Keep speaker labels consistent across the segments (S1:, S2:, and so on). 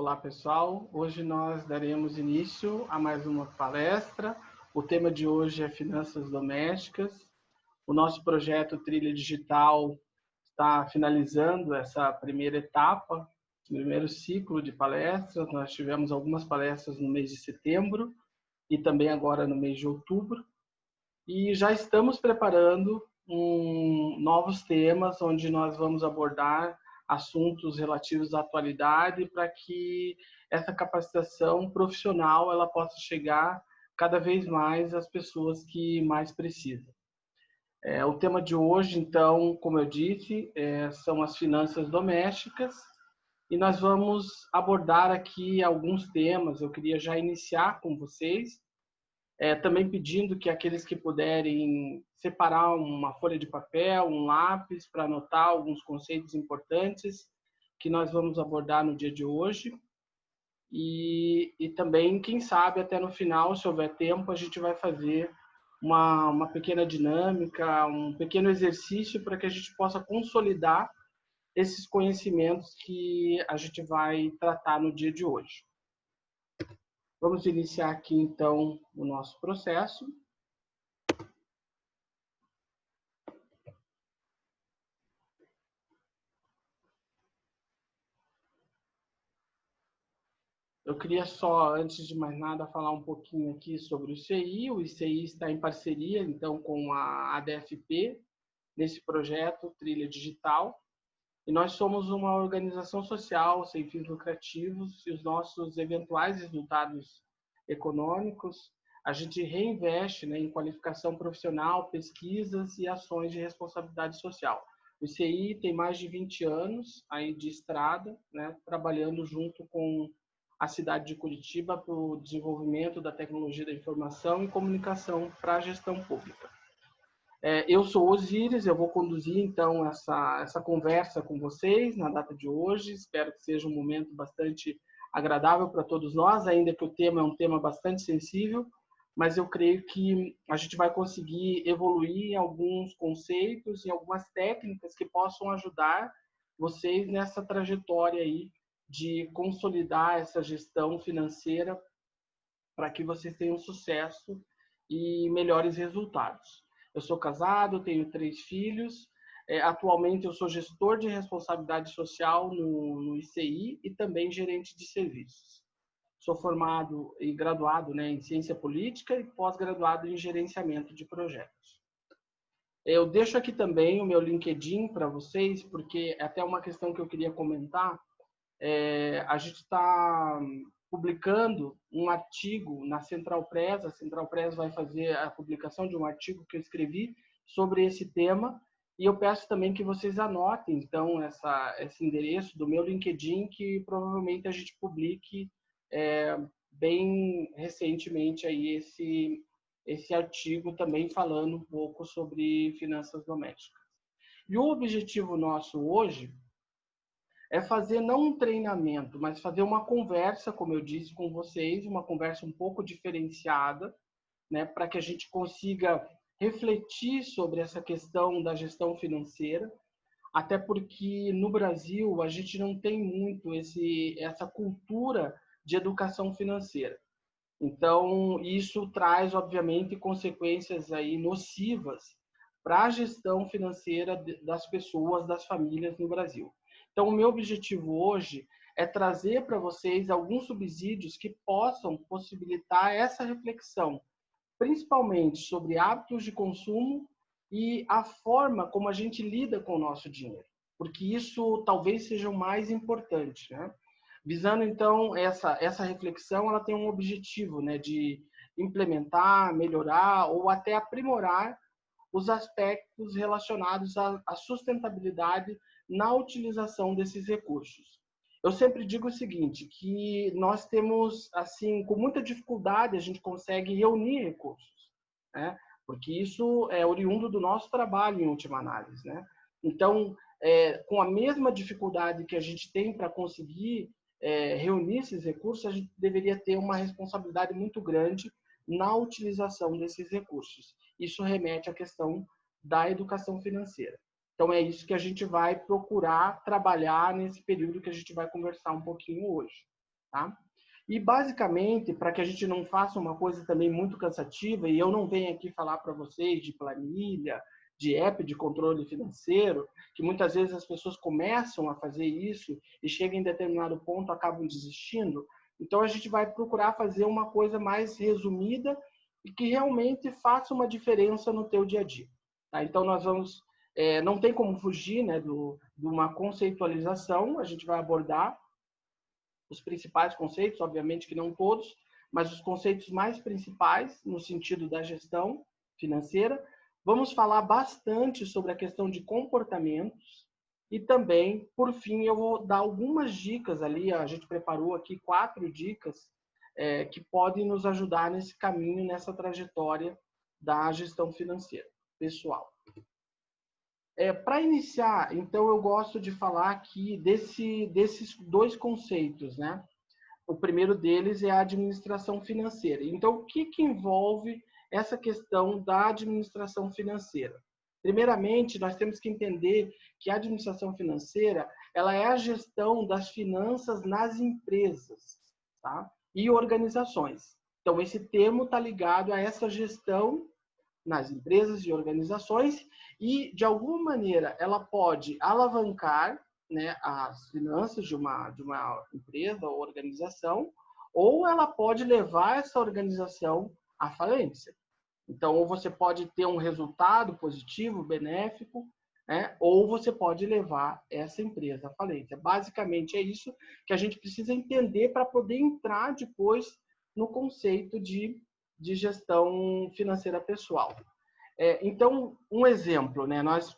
S1: Olá, pessoal. Hoje nós daremos início a mais uma palestra. O tema de hoje é finanças domésticas. O nosso projeto Trilha Digital está finalizando essa primeira etapa, primeiro ciclo de palestras. Nós tivemos algumas palestras no mês de setembro e também agora no mês de outubro. E já estamos preparando novos temas onde nós vamos abordar assuntos relativos à atualidade para que essa capacitação profissional ela possa chegar cada vez mais às pessoas que mais precisam. O tema de hoje, então, como eu disse, são as finanças domésticas e nós vamos abordar aqui alguns temas. Eu queria já iniciar com vocês, também pedindo que aqueles que puderem separar uma folha de papel, um lápis para anotar alguns conceitos importantes que nós vamos abordar no dia de hoje. E também, quem sabe, até no final, se houver tempo, a gente vai fazer uma pequena dinâmica, um pequeno exercício para que a gente possa consolidar esses conhecimentos que a gente vai tratar no dia de hoje. Vamos iniciar aqui, então, o nosso processo. Eu queria só, antes de mais nada, falar um pouquinho aqui sobre o ICI. O ICI está em parceria, então, com a ADFP, nesse projeto Trilha Digital. E nós somos uma organização social sem fins lucrativos e os nossos eventuais resultados econômicos, a gente reinveste, né, em qualificação profissional, pesquisas e ações de responsabilidade social. O ICI tem mais de 20 anos aí de estrada, né, trabalhando junto com a cidade de Curitiba para o desenvolvimento da tecnologia da informação e comunicação para a gestão pública. Eu sou Osíris, eu vou conduzir então essa conversa com vocês na data de hoje. Espero que seja um momento bastante agradável para todos nós, ainda que o tema é um tema bastante sensível, mas eu creio que a gente vai conseguir evoluir em alguns conceitos e algumas técnicas que possam ajudar vocês nessa trajetória aí de consolidar essa gestão financeira para que vocês tenham sucesso e melhores resultados. Eu sou casado, tenho 3 filhos. Atualmente eu sou gestor de responsabilidade social no ICI e também gerente de serviços. Sou formado e graduado, né, em ciência política e pós-graduado em gerenciamento de projetos. Eu deixo aqui também o meu LinkedIn para vocês, porque é até uma questão que eu queria comentar. A gente está publicando um artigo na Central Press. A Central Press vai fazer a publicação de um artigo que eu escrevi sobre esse tema, e eu peço também que vocês anotem, então, esse endereço do meu LinkedIn, que provavelmente a gente publique bem recentemente aí esse artigo também falando um pouco sobre finanças domésticas. E o objetivo nosso hoje é fazer não um treinamento, mas fazer uma conversa, como eu disse com vocês, uma conversa um pouco diferenciada, né, para que a gente consiga refletir sobre essa questão da gestão financeira, até porque no Brasil a gente não tem muito essa cultura de educação financeira. Então, isso traz, obviamente, consequências aí nocivas para a gestão financeira das pessoas, das famílias no Brasil. Então, o meu objetivo hoje é trazer para vocês alguns subsídios que possam possibilitar essa reflexão, principalmente sobre hábitos de consumo e a forma como a gente lida com o nosso dinheiro, porque isso talvez seja o mais importante, né? Visando, então, essa reflexão, ela tem um objetivo, né, de implementar, melhorar ou até aprimorar os aspectos relacionados à sustentabilidade na utilização desses recursos. Eu sempre digo o seguinte, que nós temos, assim, com muita dificuldade, a gente consegue reunir recursos, né? Porque isso é oriundo do nosso trabalho, em última análise, né? Então, com a mesma dificuldade que a gente tem para conseguir reunir esses recursos, a gente deveria ter uma responsabilidade muito grande na utilização desses recursos. Isso remete à questão da educação financeira. Então, é isso que a gente vai procurar trabalhar nesse período que a gente vai conversar um pouquinho hoje. tá? E, basicamente, para que a gente não faça uma coisa também muito cansativa, e eu não venho aqui falar para vocês de planilha, de app de controle financeiro, que muitas vezes as pessoas começam a fazer isso e chegam em determinado ponto, acabam desistindo. Então, a gente vai procurar fazer uma coisa mais resumida e que realmente faça uma diferença no teu dia a dia. Tá? Então, nós vamos... não tem como fugir, né, de uma conceitualização, a gente vai abordar os principais conceitos, obviamente que não todos, mas os conceitos mais principais no sentido da gestão financeira. Vamos falar bastante sobre a questão de comportamentos e também, por fim, eu vou dar algumas dicas ali, a gente preparou aqui 4 dicas que podem nos ajudar nesse caminho, nessa trajetória da gestão financeira pessoal. Para iniciar, então, eu gosto de falar aqui desses 2 conceitos, né? O primeiro deles é a administração financeira. Então, o que envolve essa questão da administração financeira? Primeiramente, nós temos que entender que a administração financeira, ela é a gestão das finanças nas empresas, tá? E organizações. Então, esse termo está ligado a essa gestão nas empresas e organizações e, de alguma maneira, ela pode alavancar, né, as finanças de uma empresa ou organização, ou ela pode levar essa organização à falência. Então, ou você pode ter um resultado positivo, benéfico, né, ou você pode levar essa empresa à falência. Basicamente, é isso que a gente precisa entender para poder entrar depois no conceito de gestão financeira pessoal. Então, um exemplo, né? Nós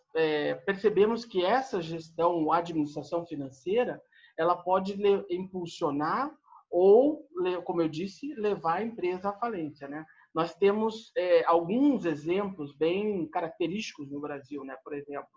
S1: percebemos que essa gestão, a administração financeira, ela pode impulsionar ou, como eu disse, levar a empresa à falência, né? Nós temos alguns exemplos bem característicos no Brasil, né? Por exemplo,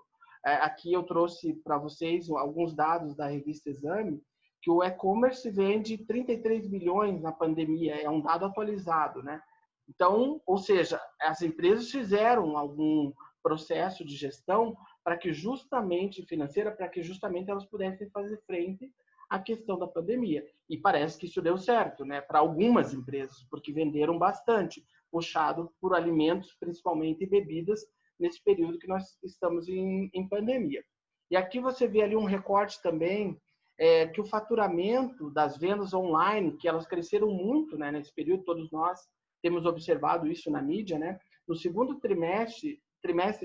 S1: aqui eu trouxe para vocês alguns dados da revista Exame, que o e-commerce vende 33 bilhões na pandemia, é um dado atualizado, né? Então, ou seja, as empresas fizeram algum processo de gestão para que justamente financeira, para que justamente elas pudessem fazer frente à questão da pandemia. E parece que isso deu certo, né? Para algumas empresas, porque venderam bastante, puxado por alimentos, principalmente, e bebidas nesse período que nós estamos em pandemia. E aqui você vê ali um recorte também que o faturamento das vendas online, que elas cresceram muito, né, nesse período, todos nós temos observado isso na mídia, né? No segundo trimestre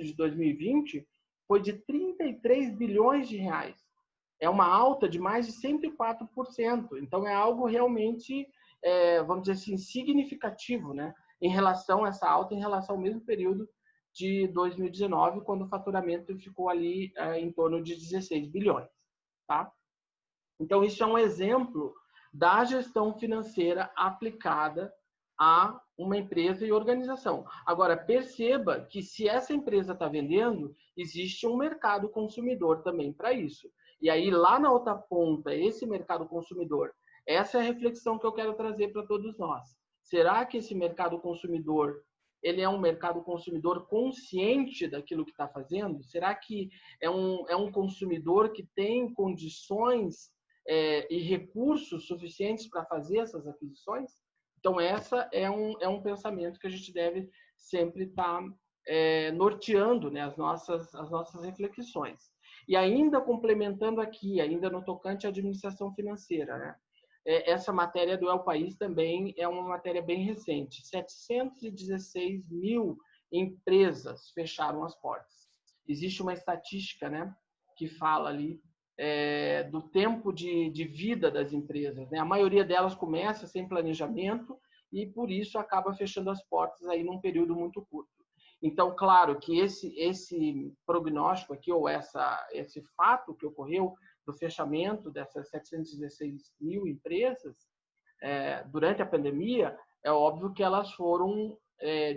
S1: de 2020, foi de 33 bilhões de reais. É uma alta de mais de 104%. Então, é algo realmente, vamos dizer assim, significativo, né? Em relação a essa alta, em relação ao mesmo período de 2019, quando o faturamento ficou ali em torno de 16 bilhões, tá? Então, isso é um exemplo da gestão financeira aplicada a uma empresa e organização. Agora, perceba que se essa empresa está vendendo, existe um mercado consumidor também para isso. E aí, lá na outra ponta, esse mercado consumidor, essa é a reflexão que eu quero trazer para todos nós. Será que esse mercado consumidor, ele é um mercado consumidor consciente daquilo que está fazendo? Será que é um consumidor que tem condições e recursos suficientes para fazer essas aquisições? Então, essa é um pensamento que a gente deve sempre estar norteando, né, as nossas reflexões. E ainda complementando aqui, ainda no tocante à administração financeira, né, essa matéria do El País também é uma matéria bem recente. 716 mil empresas fecharam as portas. Existe uma estatística, né, que fala ali do tempo de vida das empresas, né? A maioria delas começa sem planejamento e, por isso, acaba fechando as portas aí num período muito curto. Então, claro que esse prognóstico aqui, ou esse fato que ocorreu do fechamento dessas 716 mil empresas durante a pandemia, é óbvio que elas foram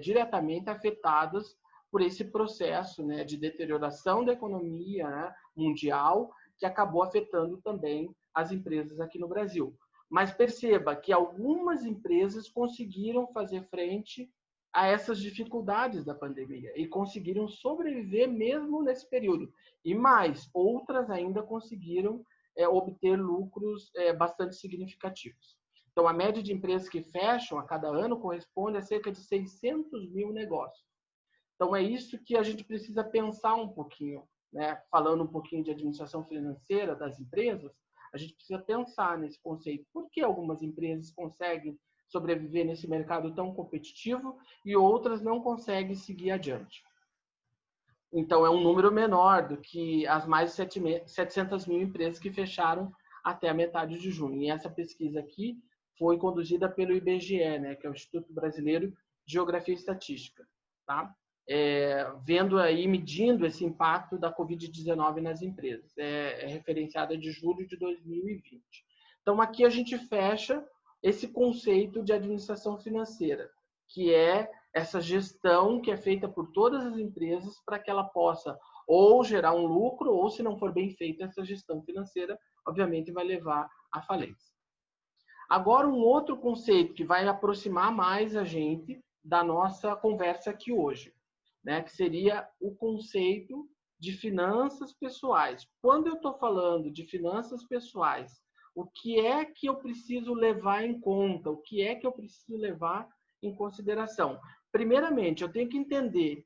S1: diretamente afetadas por esse processo, né, de deterioração da economia, né, mundial, que acabou afetando também as empresas aqui no Brasil. Mas perceba que algumas empresas conseguiram fazer frente a essas dificuldades da pandemia e conseguiram sobreviver mesmo nesse período. E mais, outras ainda conseguiram obter lucros bastante significativos. Então, a média de empresas que fecham a cada ano corresponde a cerca de 600 mil negócios. Então, é isso que a gente precisa pensar um pouquinho, né? Falando um pouquinho de administração financeira das empresas, a gente precisa pensar nesse conceito. Por que algumas empresas conseguem sobreviver nesse mercado tão competitivo e outras não conseguem seguir adiante? Então, é um número menor do que as mais de 700 mil empresas que fecharam até a metade de junho. E essa pesquisa aqui foi conduzida pelo IBGE, né, que é o Instituto Brasileiro de Geografia e Estatística, tá? Vendo aí, medindo esse impacto da Covid-19 nas empresas. É referenciada de julho de 2020. Então, aqui a gente fecha esse conceito de administração financeira, que é essa gestão que é feita por todas as empresas para que ela possa ou gerar um lucro, ou se não for bem feita essa gestão financeira, obviamente vai levar à falência. Agora, um outro conceito que vai aproximar mais a gente da nossa conversa aqui hoje, né, que seria o conceito de finanças pessoais. Quando eu estou falando de finanças pessoais, o que é que eu preciso levar em conta? O que é que eu preciso levar em consideração? Primeiramente, eu tenho que entender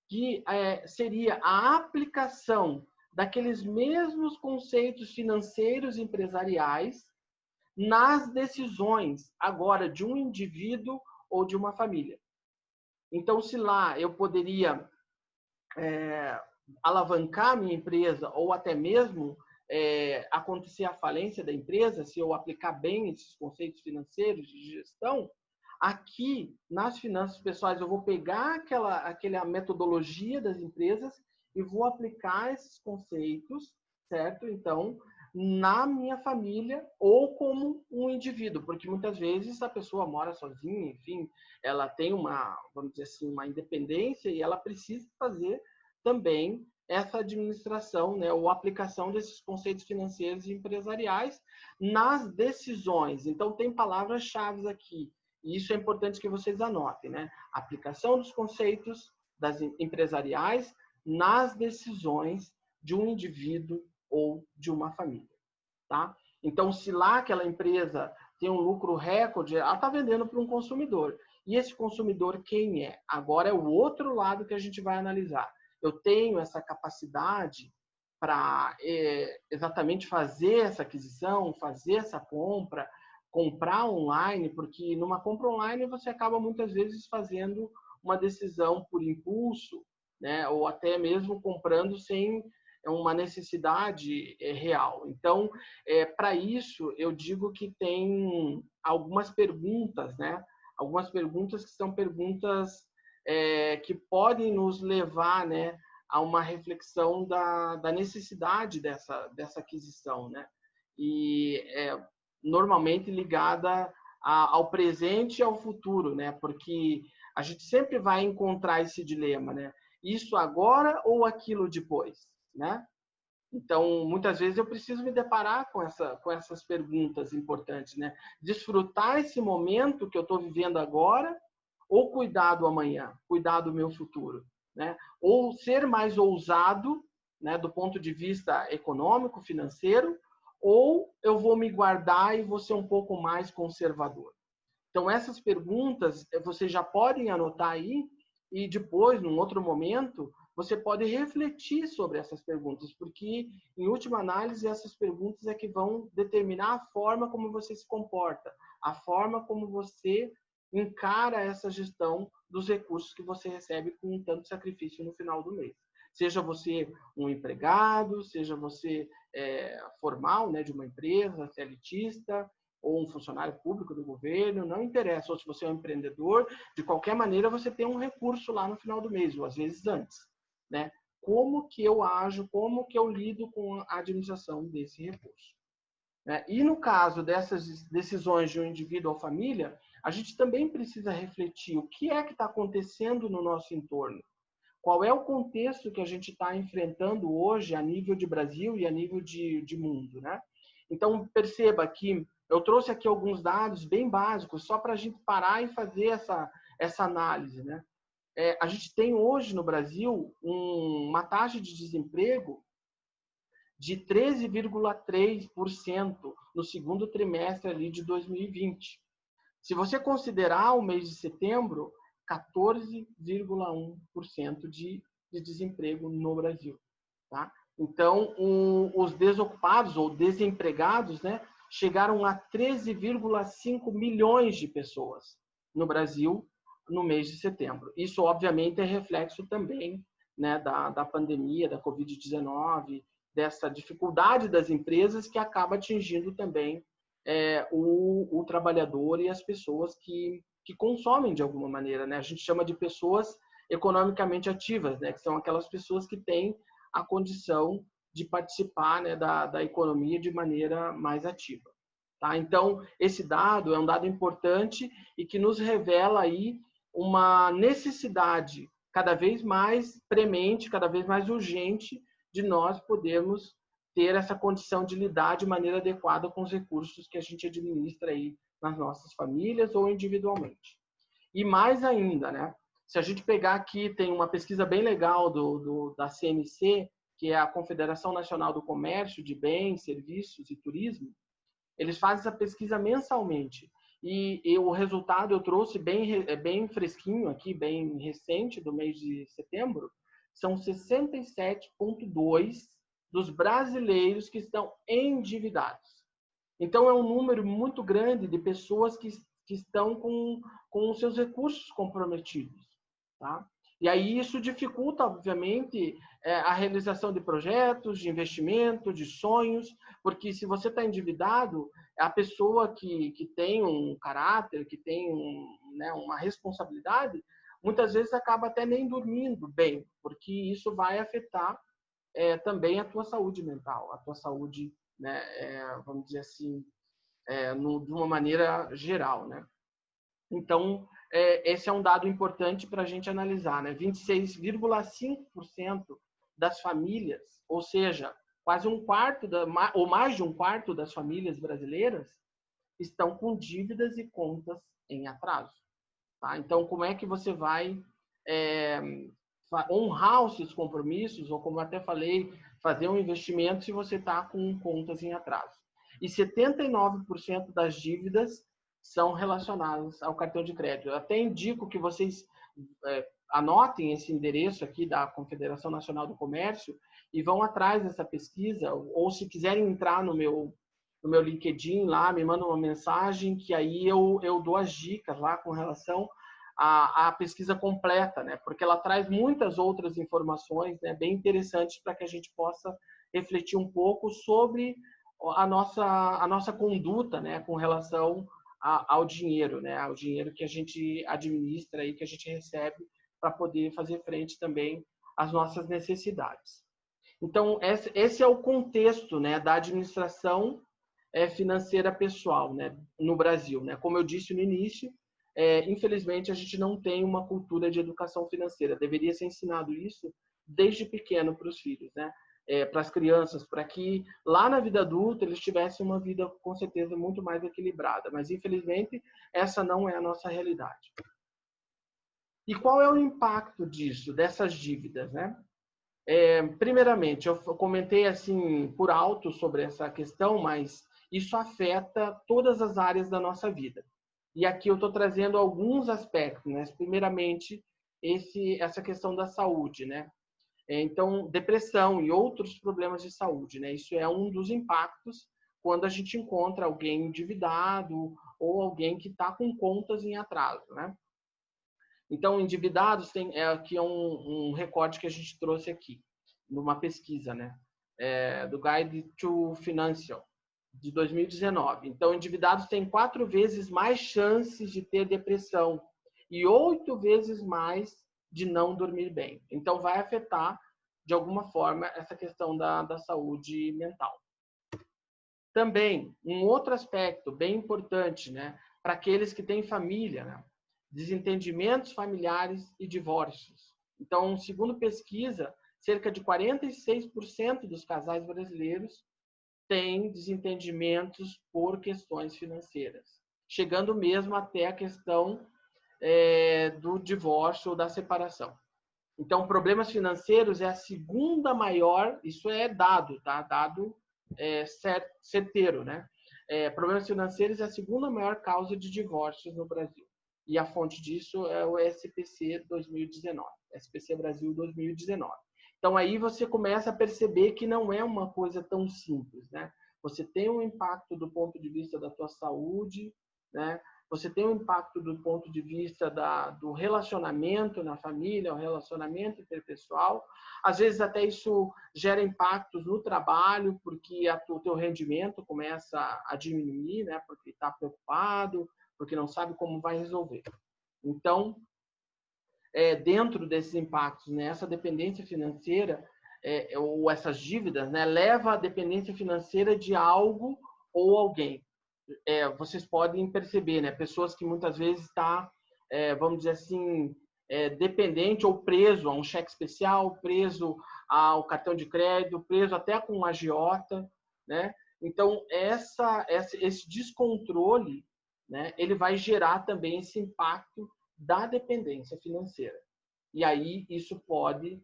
S1: que seria a aplicação daqueles mesmos conceitos financeiros empresariais nas decisões agora de um indivíduo ou de uma família. Então, se lá eu poderia alavancar a minha empresa ou até mesmo acontecer a falência da empresa, se eu aplicar bem esses conceitos financeiros de gestão, aqui nas finanças pessoais eu vou pegar aquela metodologia das empresas e vou aplicar esses conceitos, certo? Então, na minha família ou como um indivíduo, porque muitas vezes a pessoa mora sozinha, enfim, ela tem vamos dizer assim, uma independência e ela precisa fazer também essa administração, né, ou aplicação desses conceitos financeiros e empresariais nas decisões. Então, tem palavras-chave aqui, e isso é importante que vocês anotem, né? Aplicação dos conceitos empresariais nas decisões de um indivíduo ou de uma família, tá? Então, se lá aquela empresa tem um lucro recorde, ela está vendendo para um consumidor. E esse consumidor quem é? Agora é o outro lado que a gente vai analisar. Eu tenho essa capacidade para exatamente fazer essa aquisição, fazer essa compra, comprar online, porque numa compra online você acaba muitas vezes fazendo uma decisão por impulso, né? Ou até mesmo comprando sem uma necessidade real. Então, para isso, eu digo que tem algumas perguntas, né? Algumas perguntas que são perguntas que podem nos levar, né, a uma reflexão da necessidade dessa aquisição, né? E normalmente ligada ao presente e ao futuro, né? Porque a gente sempre vai encontrar esse dilema, né? Isso agora ou aquilo depois, né? Então, muitas vezes eu preciso me deparar com essas perguntas importantes, né? Desfrutar esse momento que eu estou vivendo agora ou cuidar do amanhã, cuidar do meu futuro, né? Ou ser mais ousado, né, do ponto de vista econômico, financeiro, ou eu vou me guardar e vou ser um pouco mais conservador. Então, essas perguntas vocês já podem anotar aí e depois, num outro momento, você pode refletir sobre essas perguntas, porque, em última análise, essas perguntas é que vão determinar a forma como você se comporta, a forma como você encara essa gestão dos recursos que você recebe com tanto sacrifício no final do mês. Seja você um empregado, seja você formal, né, de uma empresa, CLTista, ou um funcionário público do governo, não interessa, ou se você é um empreendedor, de qualquer maneira você tem um recurso lá no final do mês, ou às vezes antes, né? Como que eu ajo, como que eu lido com a administração desse recurso? Né? E no caso dessas decisões de um indivíduo ou família, a gente também precisa refletir o que é que está acontecendo no nosso entorno. Qual é o contexto que a gente está enfrentando hoje a nível de Brasil e a nível de mundo, né? Então, perceba que eu trouxe aqui alguns dados bem básicos, só para a gente parar e fazer essa análise, né? A gente tem hoje no Brasil uma taxa de desemprego de 13,3% no segundo trimestre ali de 2020. Se você considerar o mês de setembro, 14,1% de desemprego no Brasil. Tá? Então, os desocupados ou desempregados, né, chegaram a 13,5 milhões de pessoas no Brasil no mês de setembro. Isso, obviamente, é reflexo também, né, da pandemia, da Covid-19, dessa dificuldade das empresas que acaba atingindo também o trabalhador e as pessoas que consomem de alguma maneira, né? A gente chama de pessoas economicamente ativas, né? Que são aquelas pessoas que têm a condição de participar, né, da economia de maneira mais ativa. Tá? Então, esse dado é um dado importante e que nos revela aí uma necessidade cada vez mais premente, cada vez mais urgente de nós podermos ter essa condição de lidar de maneira adequada com os recursos que a gente administra aí nas nossas famílias ou individualmente. E mais ainda, né? Se a gente pegar aqui, tem uma pesquisa bem legal da CNC, que é a Confederação Nacional do Comércio de Bens, Serviços e Turismo. Eles fazem essa pesquisa mensalmente. E o resultado eu trouxe bem fresquinho aqui, bem recente, do mês de setembro. São 67,2% dos brasileiros que estão endividados. Então, é um número muito grande de pessoas que estão com os seus recursos comprometidos. Tá? E aí isso dificulta, obviamente, a realização de projetos, de investimento, de sonhos, porque se você está endividado, a pessoa que tem um caráter, que tem né, uma responsabilidade, muitas vezes acaba até nem dormindo bem, porque isso vai afetar também a tua saúde mental, a tua saúde, né, vamos dizer assim, de uma maneira geral, né? Então, esse é um dado importante para a gente analisar, né? 26,5% das famílias, ou seja, quase um quarto, ou mais de um quarto das famílias brasileiras, estão com dívidas e contas em atraso. Tá? Então, como é que você vai honrar os seus compromissos, ou como até falei, fazer um investimento se você está com contas em atraso? E 79% das dívidas são relacionadas ao cartão de crédito. Eu até indico que vocês anotem esse endereço aqui da Confederação Nacional do Comércio e vão atrás dessa pesquisa, ou se quiserem entrar no meu LinkedIn lá, me mandam uma mensagem que aí eu dou as dicas lá com relação à pesquisa completa, né? Porque ela traz muitas outras informações, né, bem interessantes para que a gente possa refletir um pouco sobre a nossa conduta, né, com relação ao dinheiro, né, ao dinheiro que a gente administra e que a gente recebe para poder fazer frente também às nossas necessidades. Então, esse é o contexto, né, da administração financeira pessoal, né, no Brasil, né? Como eu disse no início, infelizmente a gente não tem uma cultura de educação financeira. Deveria ser ensinado isso desde pequeno para os filhos, né? Para as crianças, para que lá na vida adulta eles tivessem uma vida com certeza muito mais equilibrada. Mas infelizmente essa não é a nossa realidade. E qual é o impacto disso, dessas dívidas, né? Primeiramente, eu comentei assim por alto sobre essa questão, mas isso afeta todas as áreas da nossa vida. E aqui eu estou trazendo alguns aspectos, né? Primeiramente, essa questão da saúde, né? Então, depressão e outros problemas de saúde, né? Isso é um dos impactos quando a gente encontra alguém endividado ou alguém que está com contas em atraso, né? Então, endividados aqui é um recorte que a gente trouxe aqui, numa pesquisa, né? Do Guide to Financial, de 2019. Então, endividados têm 4 vezes mais chances de ter depressão e 8 vezes mais de não dormir bem. Então, vai afetar, de alguma forma, essa questão da saúde mental. Também, um outro aspecto bem importante, né, para aqueles que têm família, né, desentendimentos familiares e divórcios. Então, segundo pesquisa, cerca de 46% dos casais brasileiros têm desentendimentos por questões financeiras, chegando mesmo até a questão do divórcio ou da separação. Então, problemas financeiros é a segunda maior, isso é dado, tá? Dado certeiro, né? Problemas financeiros é a segunda maior causa de divórcios no Brasil. E a fonte disso é o SPC 2019, SPC Brasil 2019. Então, aí você começa a perceber que não é uma coisa tão simples, né? Você tem um impacto do ponto de vista da tua saúde, né? Você tem um impacto do ponto de vista do relacionamento na família, o relacionamento interpessoal. Às vezes até isso gera impactos no trabalho, porque o teu rendimento começa a diminuir, né? Porque está preocupado, porque não sabe como vai resolver. Então, dentro desses impactos, né, essa dependência financeira ou essas dívidas, né, leva à dependência financeira de algo ou alguém. Vocês podem perceber, né, pessoas que muitas vezes estão, vamos dizer assim, dependente ou preso a um cheque especial, preso ao cartão de crédito, preso até com um agiota, né? Então, esse descontrole, né, ele vai gerar também esse impacto da dependência financeira. E aí isso pode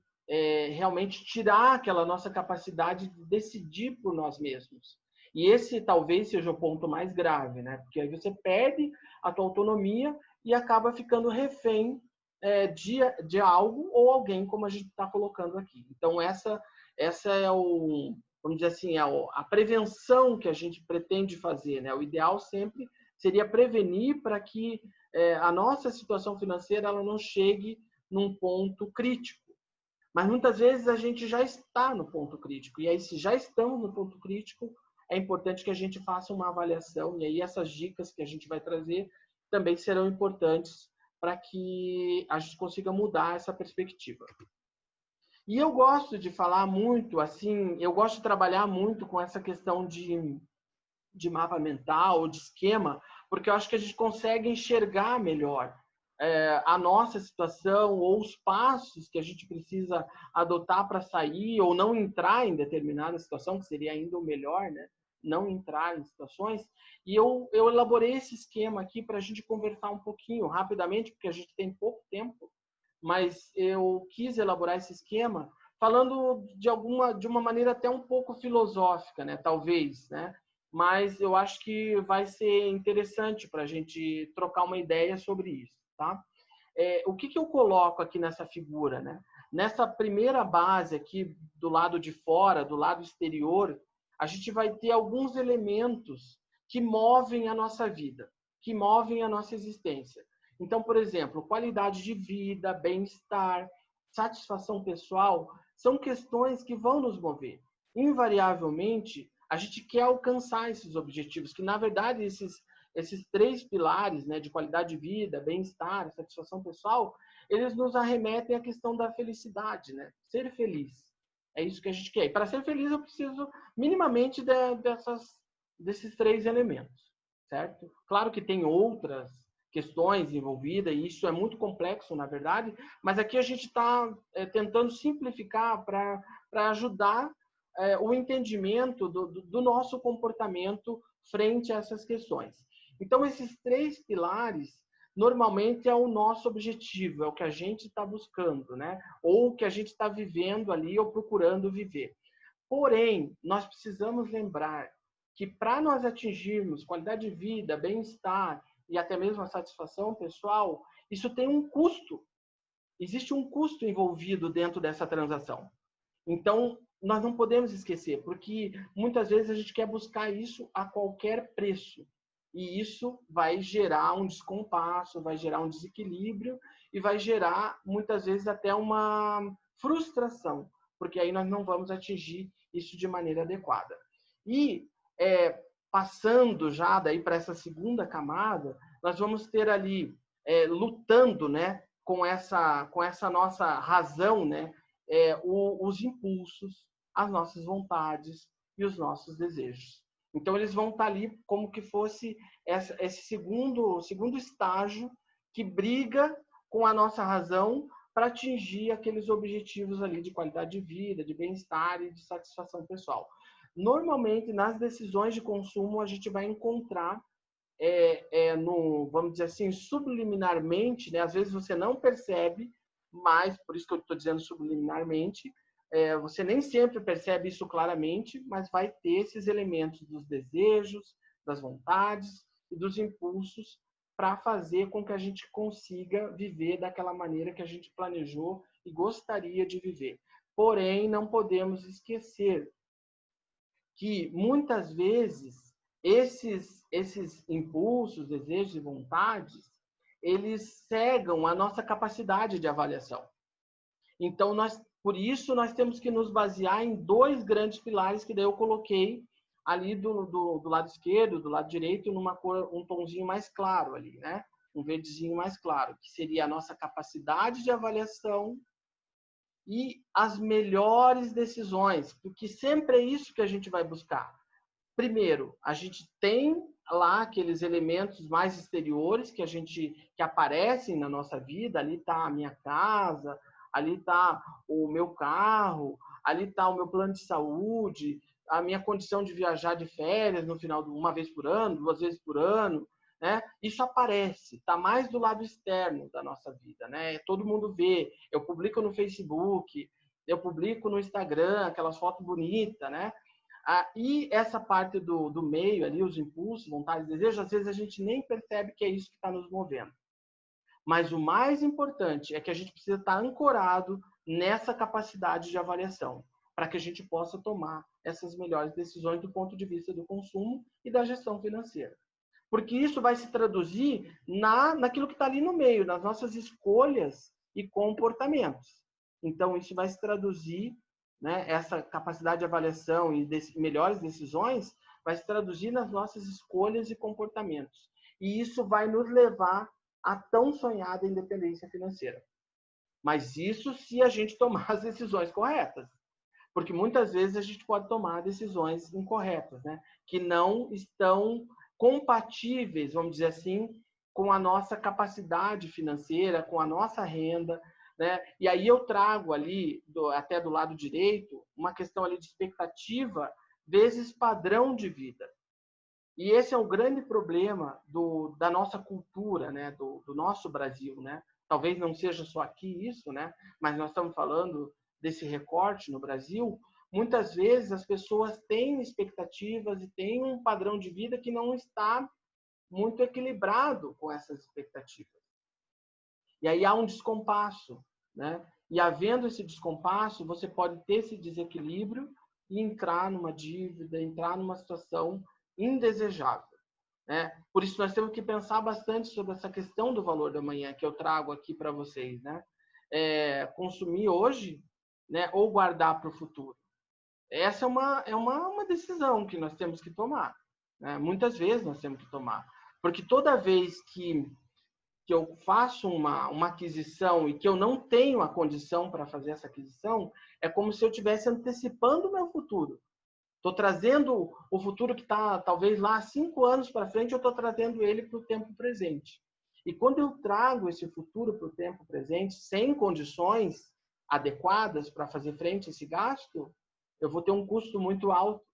S1: realmente tirar aquela nossa capacidade de decidir por nós mesmos. E esse talvez seja o ponto mais grave, né? Porque aí você perde a tua autonomia e acaba ficando refém de algo ou alguém, como a gente está colocando aqui. Então, essa é vamos dizer assim, a prevenção que a gente pretende fazer, né? O ideal sempre seria prevenir para que a nossa situação financeira ela não chegue num ponto crítico. Mas muitas vezes a gente já está no ponto crítico. E aí, se já estamos no ponto crítico, é importante que a gente faça uma avaliação. E aí, essas dicas que a gente vai trazer também serão importantes para que a gente consiga mudar essa perspectiva. E eu gosto de falar muito, assim, eu gosto de trabalhar muito com essa questão de mapa mental, de esquema, porque eu acho que a gente consegue enxergar melhor a nossa situação ou os passos que a gente precisa adotar para sair ou não entrar em determinada situação, que seria ainda o melhor, né? Não entrar em situações. E eu elaborei esse esquema aqui para a gente conversar um pouquinho rapidamente, porque a gente tem pouco tempo, mas eu quis elaborar esse esquema falando de uma maneira até um pouco filosófica, né? Talvez, né? Mas eu acho que vai ser interessante para a gente trocar uma ideia sobre isso, tá? O que eu coloco aqui nessa figura, né? Nessa primeira base aqui do lado de fora, do lado exterior, a gente vai ter alguns elementos que movem a nossa vida, que movem a nossa existência. Então, por exemplo, qualidade de vida, bem-estar, satisfação pessoal, são questões que vão nos mover. Invariavelmente, a gente quer alcançar esses objetivos, que na verdade esses três pilares, né, de qualidade de vida, bem-estar, satisfação pessoal, eles nos arremetem à questão da felicidade, né? Ser feliz. É isso que a gente quer. E para ser feliz eu preciso minimamente desses três elementos, certo? Claro que tem outras questões envolvidas, e isso é muito complexo, na verdade, mas aqui a gente está tentando simplificar para ajudar o entendimento do nosso comportamento frente a essas questões. Então, esses três pilares, normalmente é o nosso objetivo, é o que a gente está buscando, né? Ou o que a gente está vivendo ali ou procurando viver. Porém, nós precisamos lembrar que para nós atingirmos qualidade de vida, bem-estar e até mesmo a satisfação pessoal, isso tem um custo. Existe um custo envolvido dentro dessa transação. Então, nós não podemos esquecer, porque muitas vezes a gente quer buscar isso a qualquer preço. E isso vai gerar um descompasso, vai gerar um desequilíbrio e vai gerar, muitas vezes, até uma frustração, porque aí nós não vamos atingir isso de maneira adequada. E, passando já daí para essa segunda camada, nós vamos ter ali, lutando, né, com essa nossa razão, né, os impulsos, as nossas vontades e os nossos desejos. Então, eles vão estar ali como que fosse esse segundo estágio que briga com a nossa razão para atingir aqueles objetivos ali de qualidade de vida, de bem-estar e de satisfação pessoal. Normalmente, nas decisões de consumo, a gente vai encontrar vamos dizer assim, subliminarmente, né? Às vezes você não percebe, mas, por isso que eu estou dizendo subliminarmente, você nem sempre percebe isso claramente, mas vai ter esses elementos dos desejos, das vontades e dos impulsos para fazer com que a gente consiga viver daquela maneira que a gente planejou e gostaria de viver. Porém, não podemos esquecer que, muitas vezes, esses impulsos, desejos e vontades, eles cegam a nossa capacidade de avaliação. Então, por isso, nós temos que nos basear em dois grandes pilares que daí eu coloquei ali do lado esquerdo, do lado direito, numa cor, um tomzinho mais claro ali, né? Um verdezinho mais claro, que seria a nossa capacidade de avaliação e as melhores decisões, porque sempre é isso que a gente vai buscar. Primeiro, a gente tem lá aqueles elementos mais exteriores que aparecem na nossa vida. Ali está a minha casa, ali está o meu carro, ali está o meu plano de saúde, a minha condição de viajar de férias no final de uma vez por ano, 2 vezes por ano, né? Isso aparece, está mais do lado externo da nossa vida, né? Todo mundo vê. Eu publico no Facebook, eu publico no Instagram aquelas fotos bonitas, né? E essa parte do meio ali, os impulsos, vontades, desejos, às vezes a gente nem percebe que é isso que está nos movendo. Mas o mais importante é que a gente precisa estar ancorado nessa capacidade de avaliação, para que a gente possa tomar essas melhores decisões do ponto de vista do consumo e da gestão financeira. Porque isso vai se traduzir naquilo que está ali no meio, nas nossas escolhas e comportamentos. Então, isso vai se traduzir, né, essa capacidade de avaliação e melhores decisões vai se traduzir nas nossas escolhas e comportamentos. E isso vai nos levar à tão sonhada independência financeira. Mas isso se a gente tomar as decisões corretas. Porque muitas vezes a gente pode tomar decisões incorretas, né? Que não estão compatíveis, vamos dizer assim, com a nossa capacidade financeira, com a nossa renda, né? E aí eu trago ali, até do lado direito, uma questão ali de expectativa vezes padrão de vida. E esse é o grande problema da nossa cultura, né? Do nosso Brasil, né? Talvez não seja só aqui isso, né? Mas nós estamos falando desse recorte no Brasil. Muitas vezes as pessoas têm expectativas e têm um padrão de vida que não está muito equilibrado com essas expectativas. E aí há um descompasso, né? E havendo esse descompasso, você pode ter esse desequilíbrio e entrar numa dívida, entrar numa situação indesejável, né? Por isso nós temos que pensar bastante sobre essa questão do valor da manhã que eu trago aqui para vocês, né? Consumir hoje, né? Ou guardar para o futuro. Essa é uma decisão que nós temos que tomar, né? Muitas vezes nós temos que tomar, porque toda vez que eu faço uma aquisição e que eu não tenho a condição para fazer essa aquisição, é como se eu estivesse antecipando o meu futuro. Estou trazendo o futuro que está talvez lá 5 anos para frente, eu estou trazendo ele para o tempo presente. E quando eu trago esse futuro para o tempo presente, sem condições adequadas para fazer frente a esse gasto, eu vou ter um custo muito alto.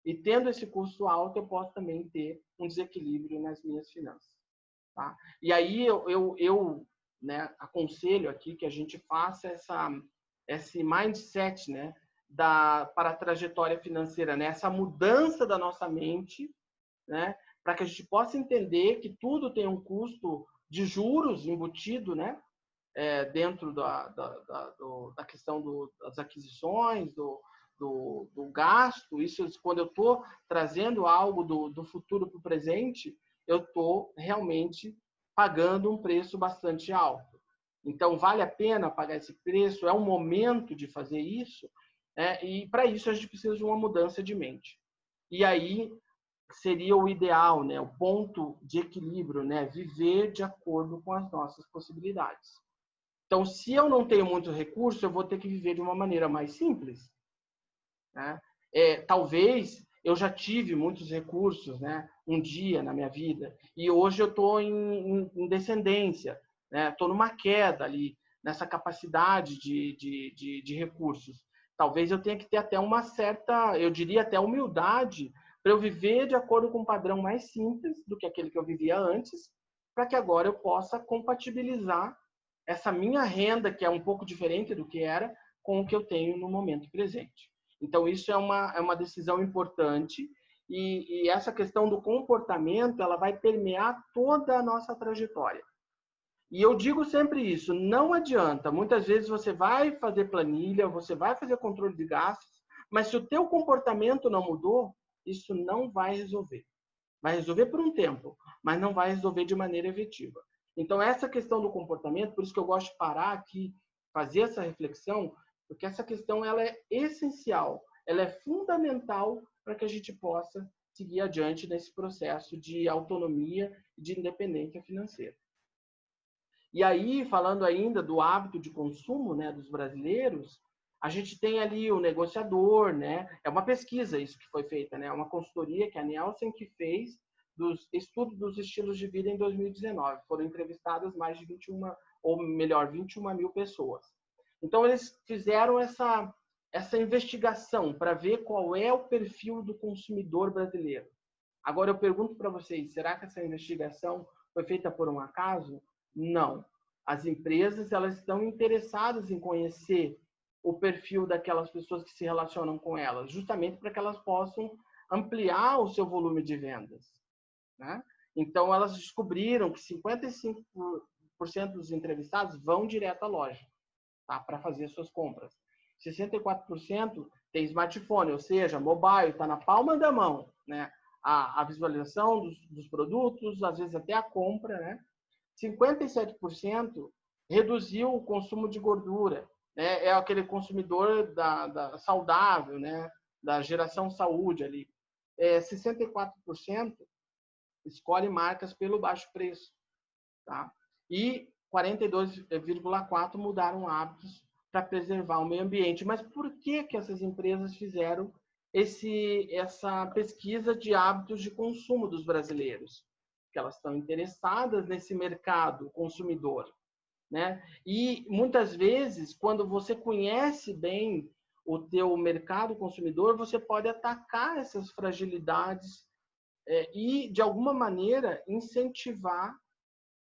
S1: E tendo esse custo alto, eu posso também ter um desequilíbrio nas minhas finanças. Tá? E aí eu né, aconselho aqui que a gente faça esse mindset, né, para a trajetória financeira, né, essa mudança da nossa mente, né, para que a gente possa entender que tudo tem um custo de juros embutido, né, dentro da questão das aquisições, do gasto. Isso, quando eu estou trazendo algo do futuro para o presente, eu estou realmente pagando um preço bastante alto. Então, vale a pena pagar esse preço? É um momento de fazer isso? E para isso a gente precisa de uma mudança de mente. E aí seria o ideal, né? O ponto de equilíbrio, né? Viver de acordo com as nossas possibilidades. Então, se eu não tenho muito recurso, eu vou ter que viver de uma maneira mais simples, né? Talvez eu já tive muitos recursos, né, um dia na minha vida, e hoje eu estou em descendência, né? Estou numa queda ali, nessa capacidade de recursos. Talvez eu tenha que ter até uma certa, eu diria até humildade, para eu viver de acordo com um padrão mais simples do que aquele que eu vivia antes, para que agora eu possa compatibilizar essa minha renda, que é um pouco diferente do que era, com o que eu tenho no momento presente. Então, isso é uma decisão importante e essa questão do comportamento, ela vai permear toda a nossa trajetória. E eu digo sempre isso, não adianta. Muitas vezes você vai fazer planilha, você vai fazer controle de gastos, mas se o teu comportamento não mudou, isso não vai resolver. Vai resolver por um tempo, mas não vai resolver de maneira efetiva. Então, essa questão do comportamento, por isso que eu gosto de parar aqui, fazer essa reflexão, porque essa questão ela é essencial, ela é fundamental para que a gente possa seguir adiante nesse processo de autonomia e de independência financeira. E aí, falando ainda do hábito de consumo, né, dos brasileiros, a gente tem ali o negociador, né? É uma pesquisa isso que foi feita, né? É uma consultoria que a Nielsen que fez dos estudos dos estilos de vida em 2019. Foram entrevistadas mais de 21, ou melhor, 21 mil pessoas. Então, eles fizeram essa investigação para ver qual é o perfil do consumidor brasileiro. Agora, eu pergunto para vocês, será que essa investigação foi feita por um acaso? Não. As empresas elas estão interessadas em conhecer o perfil daquelas pessoas que se relacionam com elas, justamente para que elas possam ampliar o seu volume de vendas, né? Então, elas descobriram que 55% dos entrevistados vão direto à loja, tá? Para fazer suas compras. 64% tem smartphone, ou seja, mobile, está na palma da mão, né? A visualização dos produtos, às vezes até a compra, né? 57% reduziu o consumo de gordura, né? É aquele consumidor da saudável, né? Da geração saúde ali. 64% escolhe marcas pelo baixo preço, tá? E 42,4% mudaram hábitos para preservar o meio ambiente. Mas por que essas empresas fizeram essa pesquisa de hábitos de consumo dos brasileiros? Porque elas estão interessadas nesse mercado consumidor, né? E muitas vezes, quando você conhece bem o teu mercado consumidor, você pode atacar essas fragilidades e, de alguma maneira, incentivar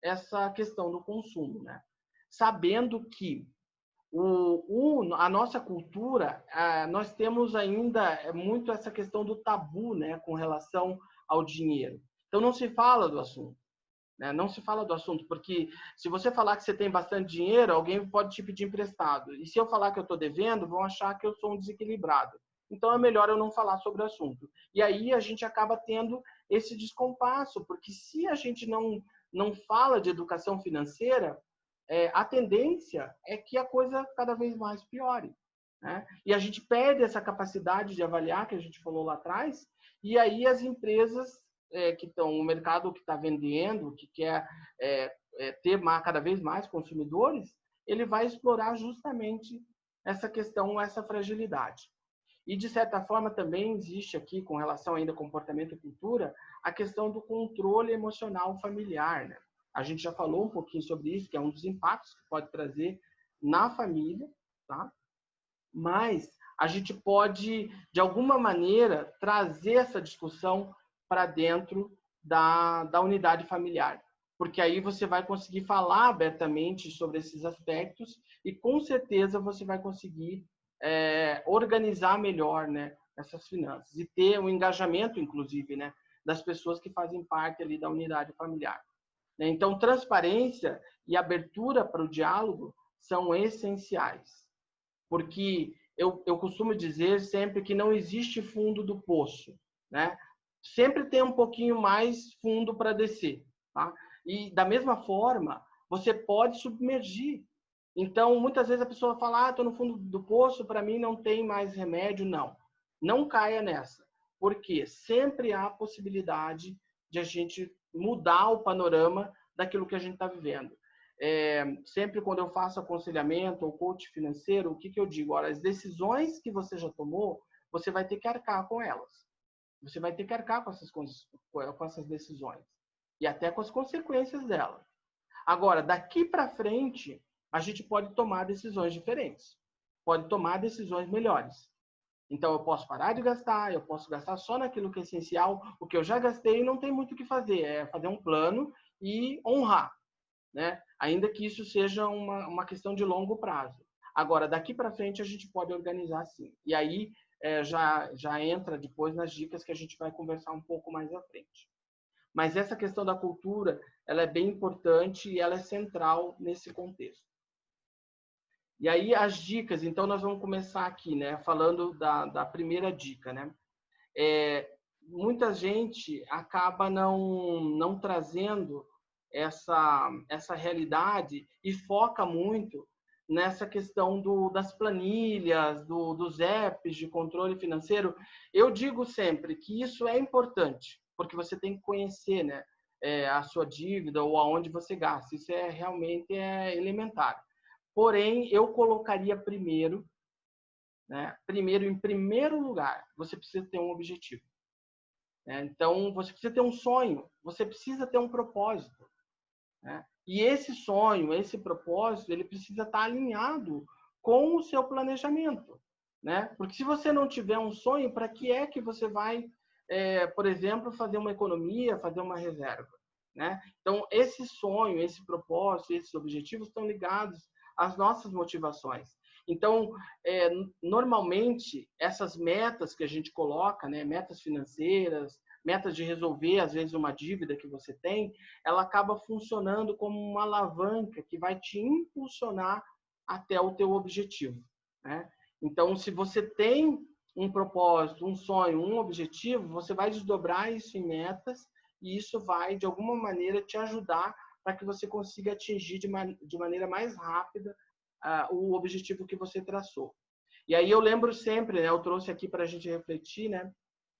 S1: essa questão do consumo, né? Sabendo que a nossa cultura, nós temos ainda muito essa questão do tabu, né, com relação ao dinheiro. Então, não se fala do assunto, né? Não se fala do assunto, porque se você falar que você tem bastante dinheiro, alguém pode te pedir emprestado. E se eu falar que eu estou devendo, vão achar que eu sou um desequilibrado. Então, é melhor eu não falar sobre o assunto. E aí a gente acaba tendo esse descompasso, porque se a gente não fala de educação financeira, a tendência é que a coisa cada vez mais piore, né? E a gente perde essa capacidade de avaliar, que a gente falou lá atrás, e aí as empresas que estão, o mercado que está vendendo, que quer ter cada vez mais consumidores, ele vai explorar justamente essa questão, essa fragilidade. E, de certa forma, também existe aqui, com relação ainda ao comportamento e cultura, a questão do controle emocional familiar, né? A gente já falou um pouquinho sobre isso, que é um dos impactos que pode trazer na família, tá? Mas a gente pode, de alguma maneira, trazer essa discussão para dentro da unidade familiar. Porque aí você vai conseguir falar abertamente sobre esses aspectos e, com certeza, você vai conseguir organizar melhor, né, essas finanças e ter um engajamento, inclusive, né, das pessoas que fazem parte ali da unidade familiar. Então, transparência e abertura para o diálogo são essenciais, porque eu costumo dizer sempre que não existe fundo do poço, né? Sempre tem um pouquinho mais fundo para descer, tá? E da mesma forma, você pode submergir. Então, muitas vezes a pessoa fala, estou no fundo do poço, para mim não tem mais remédio. Não, não caia nessa, porque sempre há a possibilidade de a gente mudar o panorama daquilo que a gente está vivendo. Sempre quando eu faço aconselhamento ou coach financeiro, o que eu digo? Olha, as decisões que você já tomou, você vai ter que arcar com elas. Você vai ter que arcar com essas decisões e até com as consequências delas. Agora, daqui para frente, a gente pode tomar decisões diferentes. Pode tomar decisões melhores. Então, eu posso parar de gastar, eu posso gastar só naquilo que é essencial. O que eu já gastei não tem muito o que fazer. É fazer um plano e honrar. né? Ainda que isso seja uma questão de longo prazo. Agora, daqui para frente, a gente pode organizar sim. E aí já entra depois nas dicas que a gente vai conversar um pouco mais à frente. Mas essa questão da cultura, ela é bem importante e ela é central nesse contexto. E aí as dicas, então nós vamos começar aqui, né, falando da primeira dica, né? Muita gente acaba não trazendo essa realidade e foca muito nessa questão das planilhas, dos apps de controle financeiro. Eu digo sempre que isso é importante, porque você tem que conhecer, né, a sua dívida ou aonde você gasta. Isso realmente é elementar. Porém, eu colocaria primeiro, né, em primeiro lugar, você precisa ter um objetivo. Então, você precisa ter um sonho, você precisa ter um propósito. Né? E esse sonho, esse propósito, ele precisa estar alinhado com o seu planejamento. Né? Porque se você não tiver um sonho, para que é que você vai, por exemplo, fazer uma economia, fazer uma reserva? Né? Então, esse sonho, esse propósito, esses objetivos estão ligados às nossas motivações. Então, normalmente, essas metas que a gente coloca, né, metas financeiras, metas de resolver, às vezes, uma dívida que você tem, ela acaba funcionando como uma alavanca que vai te impulsionar até o teu objetivo. Né? Então, se você tem um propósito, um sonho, um objetivo, você vai desdobrar isso em metas e isso vai, de alguma maneira, te ajudar para que você consiga atingir de maneira mais rápida o objetivo que você traçou. E aí eu lembro sempre, né, eu trouxe aqui para a gente refletir, né,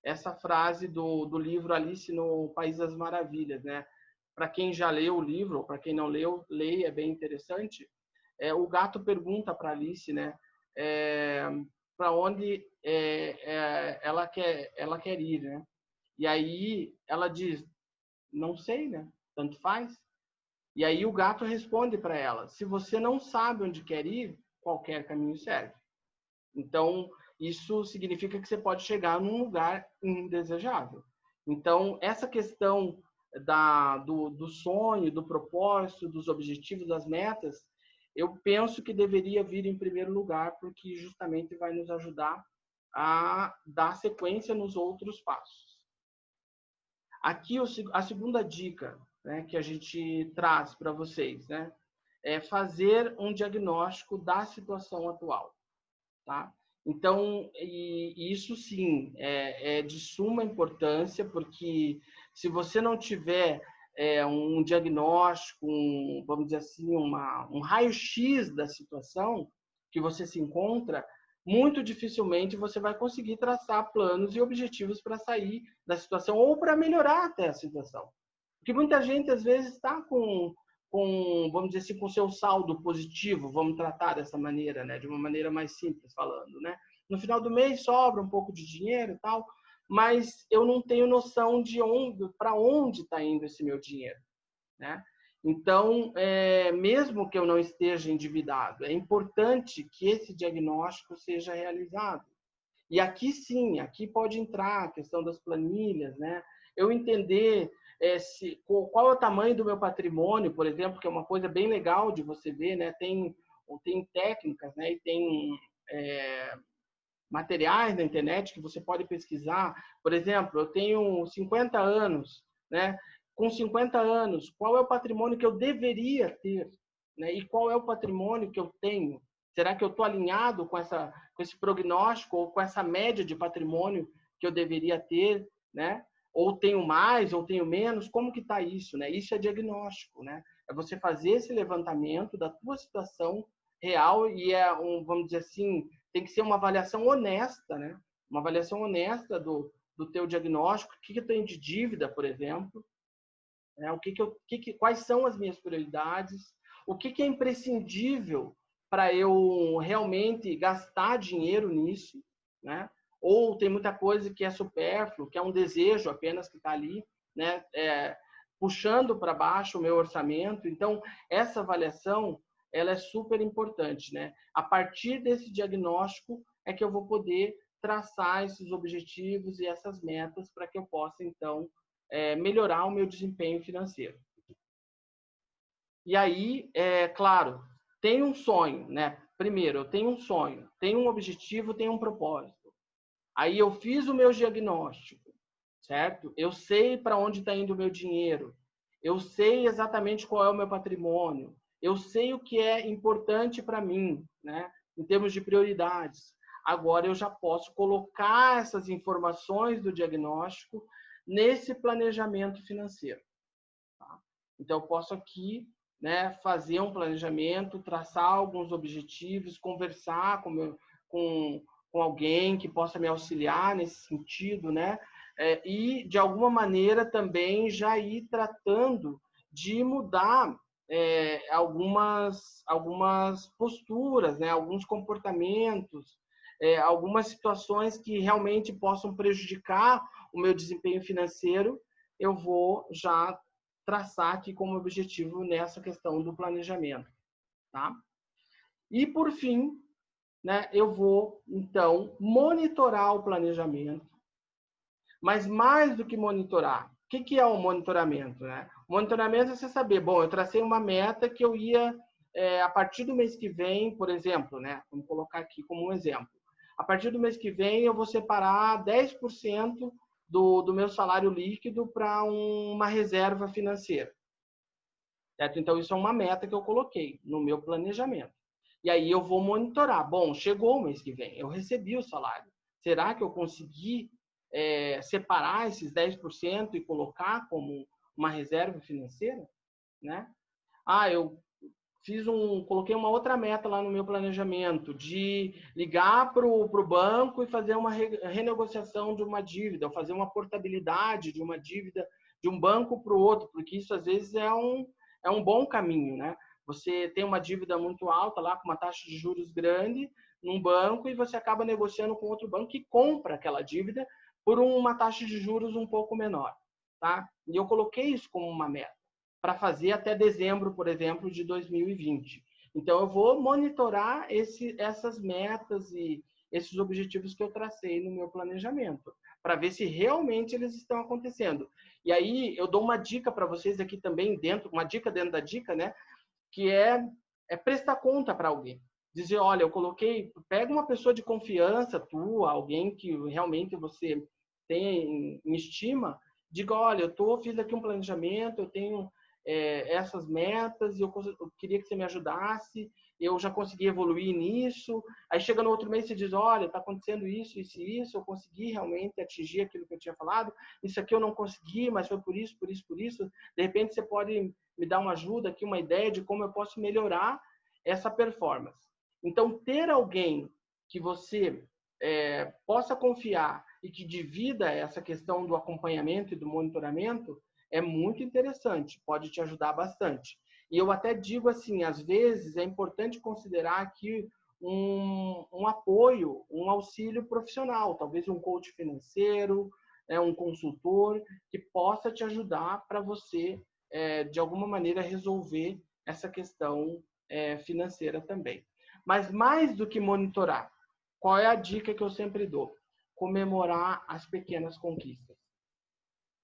S1: essa frase do livro Alice no País das Maravilhas, né? Para quem já leu o livro, ou para quem não leu, leia, é bem interessante. O gato pergunta para Alice, né, para onde ela quer ir, né? E aí ela diz, não sei, né? Tanto faz. E aí o gato responde para ela, se você não sabe onde quer ir, qualquer caminho serve. Então, isso significa que você pode chegar num lugar indesejável. Então, essa questão do sonho, do propósito, dos objetivos, das metas, eu penso que deveria vir em primeiro lugar, porque justamente vai nos ajudar a dar sequência nos outros passos. Aqui, a segunda dica, né, que a gente traz para vocês, né, é fazer um diagnóstico da situação atual. Tá? Então, isso sim é de suma importância, porque se você não tiver um diagnóstico, vamos dizer assim, um raio-x da situação que você se encontra, muito dificilmente você vai conseguir traçar planos e objetivos para sair da situação ou para melhorar até a situação. Porque muita gente, às vezes, está vamos dizer assim, com seu saldo positivo, vamos tratar dessa maneira, né? De uma maneira mais simples falando, né? No final do mês sobra um pouco de dinheiro e tal, mas eu não tenho noção de para onde está indo esse meu dinheiro, né? Então, mesmo que eu não esteja endividado, é importante que esse diagnóstico seja realizado. E aqui sim, aqui pode entrar a questão das planilhas, né? Eu entender qual é o tamanho do meu patrimônio, por exemplo, que é uma coisa bem legal de você ver, né? Tem técnicas, né? E tem materiais na internet que você pode pesquisar. Por exemplo, eu tenho 50 anos, né? Com 50 anos, qual é o patrimônio que eu deveria ter? Né? E qual é o patrimônio que eu tenho? Será que eu estou alinhado com esse prognóstico ou com essa média de patrimônio que eu deveria ter, né? Ou tenho mais, ou tenho menos? Como que está isso, né? Isso é diagnóstico, né? É você fazer esse levantamento da tua situação real e vamos dizer assim, tem que ser uma avaliação honesta, né? Uma avaliação honesta do teu diagnóstico, o que eu tenho de dívida, por exemplo, né? Quais são as minhas prioridades, o que é imprescindível para eu realmente gastar dinheiro nisso, né? Ou tem muita coisa que é supérfluo, que é um desejo apenas que está ali, né? Puxando para baixo o meu orçamento. Então, essa avaliação ela é super importante, né? A partir desse diagnóstico é que eu vou poder traçar esses objetivos e essas metas para que eu possa, então, melhorar o meu desempenho financeiro. E aí, claro, tem um sonho, né? Primeiro, eu tenho um sonho, tenho um objetivo, tenho um propósito. Aí eu fiz o meu diagnóstico, certo? Eu sei para onde está indo o meu dinheiro. Eu sei exatamente qual é o meu patrimônio. Eu sei o que é importante para mim, né? Em termos de prioridades. Agora eu já posso colocar essas informações do diagnóstico nesse planejamento financeiro. Tá? Então eu posso aqui, né, fazer um planejamento, traçar alguns objetivos, conversar com alguém que possa me auxiliar nesse sentido, né? E, de alguma maneira, também já ir tratando de mudar algumas posturas, né? Alguns comportamentos, algumas situações que realmente possam prejudicar o meu desempenho financeiro, eu vou já traçar aqui como objetivo nessa questão do planejamento. Tá? E, por fim, né, eu vou, então, monitorar o planejamento. Mas mais do que monitorar, o que é o monitoramento? Né? O monitoramento é você saber, bom, eu tracei uma meta que eu ia, a partir do mês que vem, por exemplo, né? Vamos colocar aqui como um exemplo. A partir do mês que vem, eu vou separar 10% do meu salário líquido para uma reserva financeira. Certo? Então, isso é uma meta que eu coloquei no meu planejamento. E aí eu vou monitorar. Bom, chegou o mês que vem, eu recebi o salário. Será que eu consegui separar esses 10% e colocar como uma reserva financeira? Né? Eu coloquei uma outra meta lá no meu planejamento de ligar para o banco e fazer uma renegociação de uma dívida, ou fazer uma portabilidade de uma dívida de um banco para o outro, porque isso às vezes é um bom caminho, né? Você tem uma dívida muito alta lá, com uma taxa de juros grande num banco e você acaba negociando com outro banco que compra aquela dívida por uma taxa de juros um pouco menor, tá? E eu coloquei isso como uma meta para fazer até dezembro, por exemplo, de 2020. Então, eu vou monitorar essas metas e esses objetivos que eu tracei no meu planejamento, para ver se realmente eles estão acontecendo. E aí, eu dou uma dica para vocês aqui também, uma dica dentro da dica, né? Que é prestar conta para alguém. Dizer, olha, eu coloquei, pega uma pessoa de confiança tua, alguém que realmente você tem em estima, diga, olha, fiz aqui um planejamento, eu tenho essas metas e eu queria que você me ajudasse, eu já consegui evoluir nisso. Aí chega no outro mês e você diz, olha, está acontecendo isso, isso e isso, eu consegui realmente atingir aquilo que eu tinha falado, isso aqui eu não consegui, mas foi por isso, por isso, por isso. De repente você pode me dar uma ajuda aqui, uma ideia de como eu posso melhorar essa performance. Então, ter alguém que você possa confiar e que divida essa questão do acompanhamento e do monitoramento é muito interessante, pode te ajudar bastante. E eu até digo assim, às vezes é importante considerar aqui um apoio, um auxílio profissional, talvez um coach financeiro, um consultor que possa te ajudar para você, de alguma maneira, resolver essa questão financeira também. Mas mais do que monitorar, qual é a dica que eu sempre dou? Comemorar as pequenas conquistas.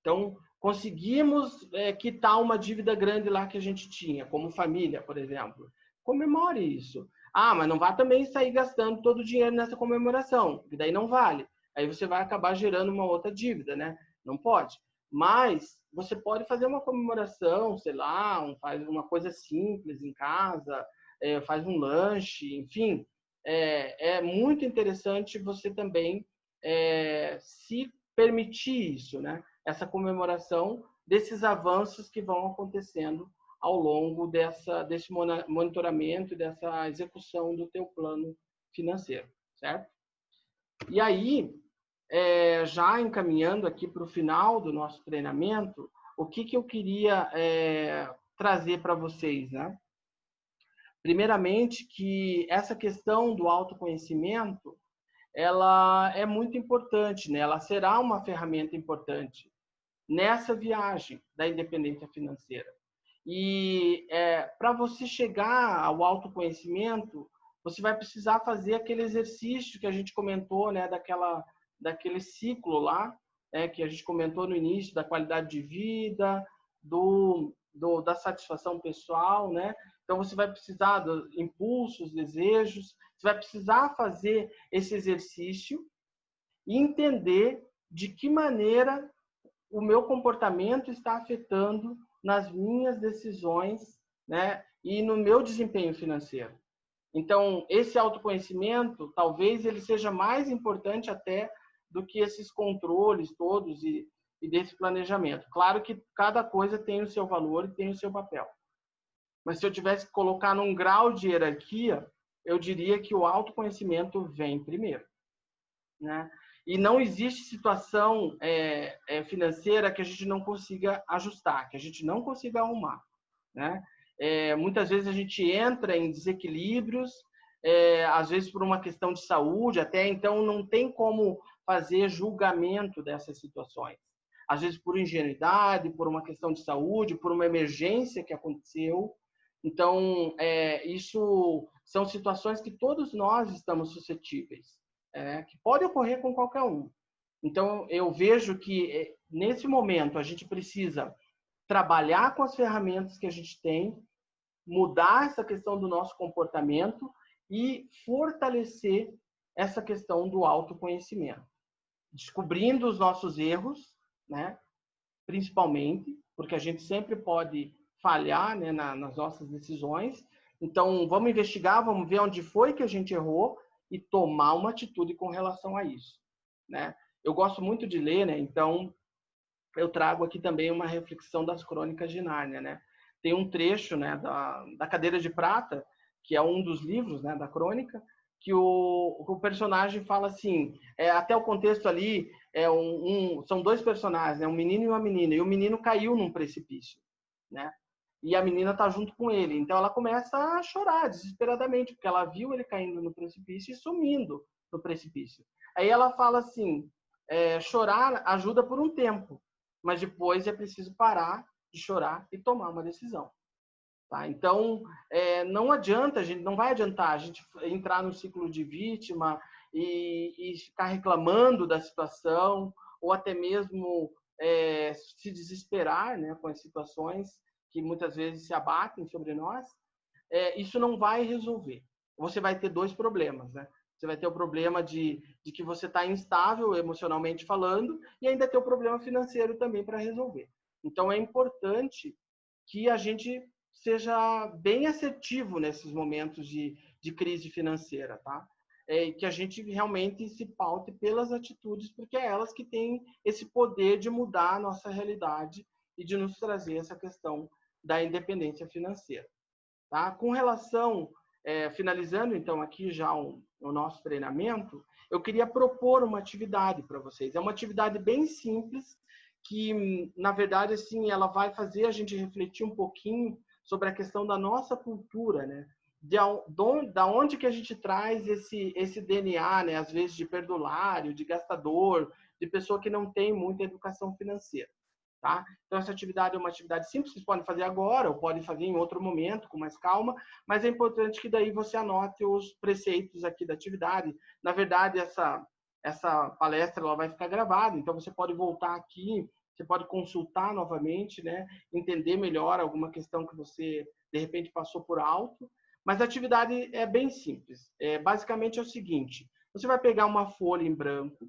S1: Então, conseguimos quitar uma dívida grande lá que a gente tinha, como família, por exemplo. Comemore isso. Mas não vá também sair gastando todo o dinheiro nessa comemoração, porque daí não vale. Aí você vai acabar gerando uma outra dívida, né? Não pode. Mas você pode fazer uma comemoração, sei lá, faz uma coisa simples em casa, faz um lanche, enfim. É muito interessante você também se permitir isso, né? Essa comemoração desses avanços que vão acontecendo ao longo desse monitoramento e dessa execução do teu plano financeiro, certo? E aí, já encaminhando aqui para o final do nosso treinamento, o que eu queria trazer para vocês, né? Primeiramente, que essa questão do autoconhecimento, ela é muito importante, né? Ela será uma ferramenta importante nessa viagem da independência financeira. E para você chegar ao autoconhecimento, você vai precisar fazer aquele exercício que a gente comentou, né, daquele ciclo lá, que a gente comentou no início, da qualidade de vida, da satisfação pessoal, né? Então, você vai precisar dos impulsos, desejos, você vai precisar fazer esse exercício e entender de que maneira o meu comportamento está afetando nas minhas decisões, né? E no meu desempenho financeiro. Então, esse autoconhecimento, talvez ele seja mais importante até do que esses controles todos e desse planejamento. Claro que cada coisa tem o seu valor e tem o seu papel. Mas se eu tivesse que colocar num grau de hierarquia, eu diria que o autoconhecimento vem primeiro, né? E não existe situação financeira que a gente não consiga ajustar, que a gente não consiga arrumar, né? Muitas vezes a gente entra em desequilíbrios, às vezes por uma questão de saúde, até então não tem como fazer julgamento dessas situações. Às vezes por ingenuidade, por uma questão de saúde, por uma emergência que aconteceu. Então, isso são situações que todos nós estamos suscetíveis, que pode ocorrer com qualquer um. Então, eu vejo que nesse momento a gente precisa trabalhar com as ferramentas que a gente tem, mudar essa questão do nosso comportamento e fortalecer essa questão do autoconhecimento. Descobrindo os nossos erros, né? Principalmente, porque a gente sempre pode falhar, né, nas nossas decisões. Então, vamos investigar, vamos ver onde foi que a gente errou e tomar uma atitude com relação a isso, né? Eu gosto muito de ler, né? Então, eu trago aqui também uma reflexão das Crônicas de Nárnia, né? Tem um trecho, né, da Cadeira de Prata, que é um dos livros, né, da crônica, que o personagem fala assim, até o contexto ali, são dois personagens, né, um menino e uma menina, e o menino caiu num precipício, né? E a menina tá junto com ele. Então ela começa a chorar desesperadamente, porque ela viu ele caindo no precipício e sumindo no precipício. Aí ela fala assim, chorar ajuda por um tempo, mas depois é preciso parar de chorar e tomar uma decisão. Tá? Então, não adianta, não vai adiantar a gente entrar no ciclo de vítima e ficar reclamando da situação, ou até mesmo se desesperar, né, com as situações que muitas vezes se abatem sobre nós. Isso não vai resolver. Você vai ter dois problemas, né? Você vai ter o problema de que você está instável emocionalmente falando e ainda ter o problema financeiro também para resolver. Então, é importante que a gente seja bem assertivo nesses momentos de crise financeira, tá? Que a gente realmente se paute pelas atitudes, porque é elas que têm esse poder de mudar a nossa realidade e de nos trazer essa questão da independência financeira. Tá? Com relação, finalizando então aqui já o nosso treinamento, eu queria propor uma atividade para vocês. É uma atividade bem simples, que na verdade assim, ela vai fazer a gente refletir um pouquinho sobre a questão da nossa cultura, né? Da onde que a gente traz esse DNA, né? Às vezes de perdulário, de gastador, de pessoa que não tem muita educação financeira. Tá? Então, essa atividade é uma atividade simples, vocês podem fazer agora ou podem fazer em outro momento, com mais calma, mas é importante que daí você anote os preceitos aqui da atividade. Na verdade, essa palestra ela vai ficar gravada, então você pode voltar aqui, você pode consultar novamente, né? Entender melhor alguma questão que você, de repente, passou por alto. Mas a atividade é bem simples. Basicamente é o seguinte, você vai pegar uma folha em branco,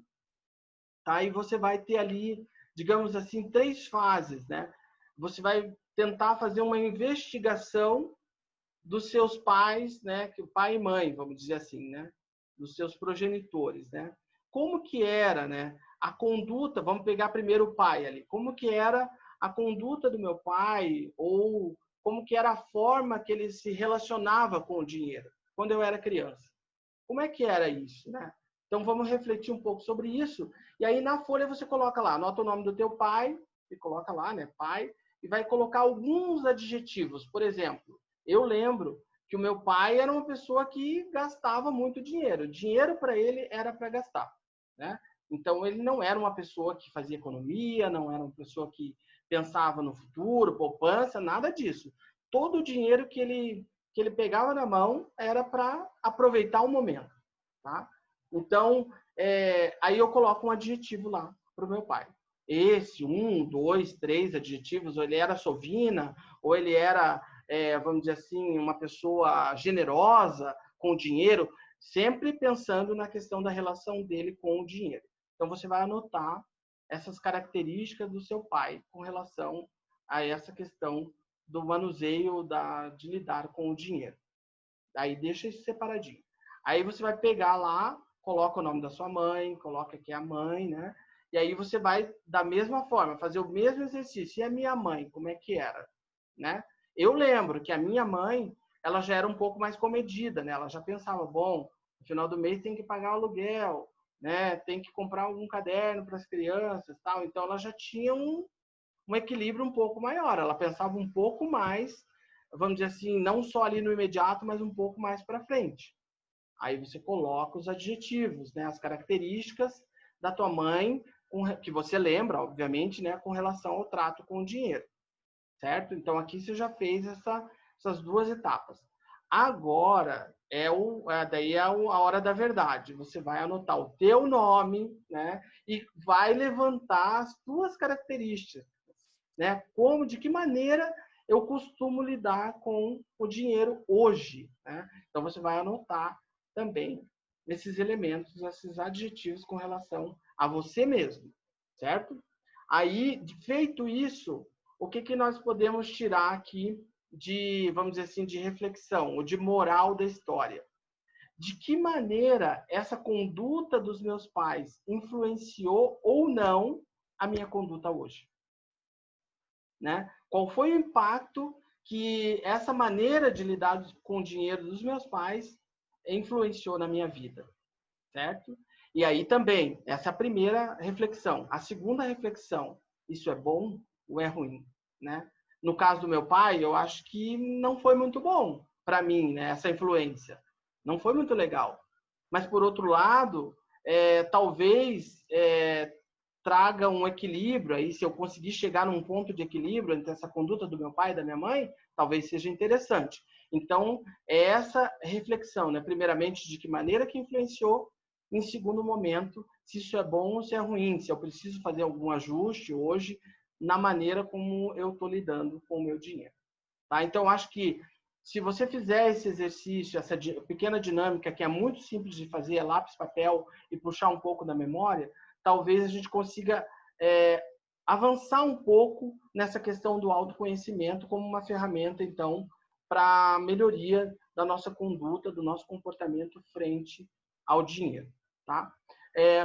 S1: tá? E você vai ter ali, digamos assim, 3 fases, né? Você vai tentar fazer uma investigação dos seus pais, né? Que o pai e mãe, vamos dizer assim, né? Dos seus progenitores, né? Como que era, né? A conduta, vamos pegar primeiro o pai ali. Como que era a conduta do meu pai ou como que era a forma que ele se relacionava com o dinheiro quando eu era criança? Como é que era isso, né? Então vamos refletir um pouco sobre isso. E aí na folha você coloca lá, anota o nome do teu pai e coloca lá, né, pai, e vai colocar alguns adjetivos. Por exemplo, eu lembro que o meu pai era uma pessoa que gastava muito dinheiro. Dinheiro para ele era para gastar, né? Então ele não era uma pessoa que fazia economia, não era uma pessoa que pensava no futuro, poupança, nada disso. Todo o dinheiro que ele pegava na mão era para aproveitar o momento, tá? Então, aí eu coloco um adjetivo lá para o meu pai. esse, um, dois, três adjetivos, ou ele era sovina, ou ele era, vamos dizer assim, uma pessoa generosa com o dinheiro, sempre pensando na questão da relação dele com o dinheiro. Então, você vai anotar essas características do seu pai com relação a essa questão do manuseio de lidar com o dinheiro. Aí deixa isso separadinho. Aí você vai pegar lá, coloca o nome da sua mãe, coloca aqui a mãe, né? E aí você vai, da mesma forma, fazer o mesmo exercício. E a minha mãe, como é que era? Né? Eu lembro que a minha mãe, ela já era um pouco mais comedida, né? Ela já pensava, bom, no final do mês tem que pagar o aluguel, né? Tem que comprar algum caderno para as crianças, tal. Então ela já tinha um equilíbrio um pouco maior. Ela pensava um pouco mais, vamos dizer assim, não só ali no imediato, mas um pouco mais para frente. Aí você coloca os adjetivos, né? As características da tua mãe, que você lembra, obviamente, né? Com relação ao trato com o dinheiro, certo? Então aqui você já fez essas duas etapas. Agora daí é a hora da verdade. Você vai anotar o teu nome, né? E vai levantar as tuas características, né? De que maneira eu costumo lidar com o dinheiro hoje, né? Então você vai anotar também esses elementos, esses adjetivos com relação a você mesmo, certo? Aí, feito isso, o que nós podemos tirar aqui de, vamos dizer assim, de reflexão, ou de moral da história? De que maneira essa conduta dos meus pais influenciou ou não a minha conduta hoje? Né? Qual foi o impacto que essa maneira de lidar com o dinheiro dos meus pais influenciou na minha vida, certo? E aí também, essa é a primeira reflexão. A segunda reflexão, isso é bom ou é ruim, né? No caso do meu pai, eu acho que não foi muito bom para mim, né, essa influência. Não foi muito legal. Mas, por outro lado, talvez traga um equilíbrio, aí se eu conseguir chegar num ponto de equilíbrio entre essa conduta do meu pai e da minha mãe, talvez seja interessante. Então, é essa reflexão, né? Primeiramente, de que maneira que influenciou, em segundo momento, se isso é bom ou se é ruim, se eu preciso fazer algum ajuste hoje na maneira como eu estou lidando com o meu dinheiro. Tá? Então, acho que se você fizer esse exercício, essa pequena dinâmica que é muito simples de fazer, é lápis, papel e puxar um pouco da memória, talvez a gente consiga avançar um pouco nessa questão do autoconhecimento como uma ferramenta, então, para melhoria da nossa conduta, do nosso comportamento frente ao dinheiro. Tá?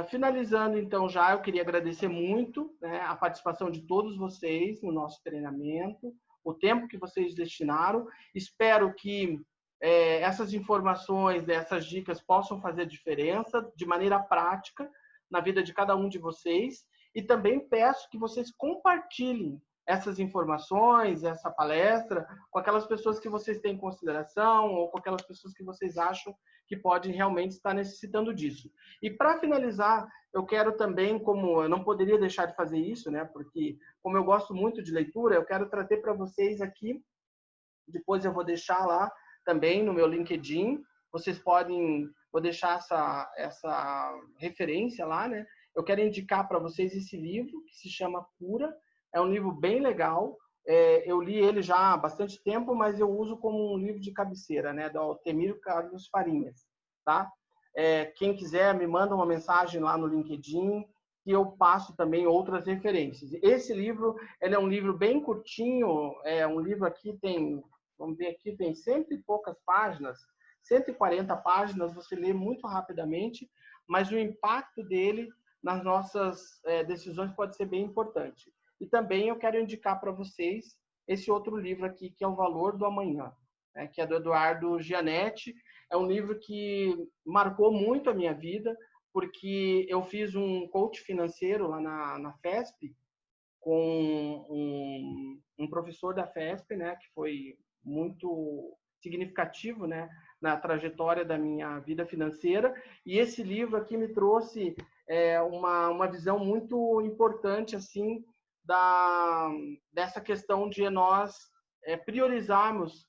S1: Finalizando, então, já eu queria agradecer muito, né, a participação de todos vocês no nosso treinamento, o tempo que vocês destinaram. Espero que essas informações, essas dicas possam fazer diferença de maneira prática na vida de cada um de vocês. E também peço que vocês compartilhem essas informações, essa palestra, com aquelas pessoas que vocês têm em consideração ou com aquelas pessoas que vocês acham que podem realmente estar necessitando disso. E para finalizar, eu quero também, como eu não poderia deixar de fazer isso, né? Porque como eu gosto muito de leitura, eu quero trazer para vocês aqui, depois eu vou deixar lá também no meu LinkedIn, vocês podem, vou deixar essa referência lá, né? Eu quero indicar para vocês esse livro, que se chama Cura, é um livro bem legal, eu li ele já há bastante tempo, mas eu uso como um livro de cabeceira, né? Do Altemiro Carlos Farinhas, tá? Quem quiser, me manda uma mensagem lá no LinkedIn, que eu passo também outras referências. Esse livro, ele é um livro bem curtinho, um livro aqui tem, vamos ver aqui, tem 100 e poucas páginas, 140 páginas, você lê muito rapidamente, mas o impacto dele nas nossas decisões pode ser bem importante. E também eu quero indicar para vocês esse outro livro aqui, que é O Valor do Amanhã, né, que é do Eduardo Gianetti. É um livro que marcou muito a minha vida, porque eu fiz um coach financeiro lá na FESP, com um professor da FESP, né, que foi muito significativo, né, na trajetória da minha vida financeira. E esse livro aqui me trouxe uma visão muito importante assim dessa questão de nós priorizarmos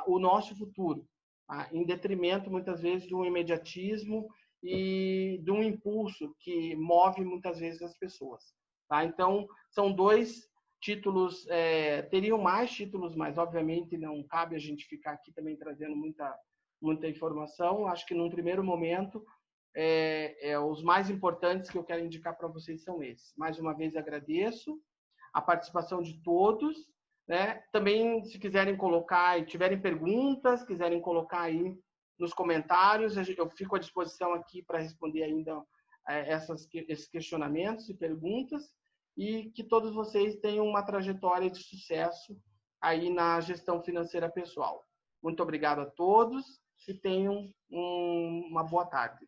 S1: o nosso futuro, tá? Em detrimento muitas vezes de um imediatismo e de um impulso que move muitas vezes as pessoas. Tá? Então, são 2 títulos, teriam mais títulos, mas obviamente não cabe a gente ficar aqui também trazendo muita informação. Acho que num primeiro momento, os mais importantes que eu quero indicar para vocês são esses. Mais uma vez agradeço a participação de todos, né? Também, se quiserem colocar e tiverem perguntas, quiserem colocar aí nos comentários, eu fico à disposição aqui para responder ainda esses questionamentos e perguntas, e que todos vocês tenham uma trajetória de sucesso aí na gestão financeira pessoal. Muito obrigado a todos e tenham uma boa tarde.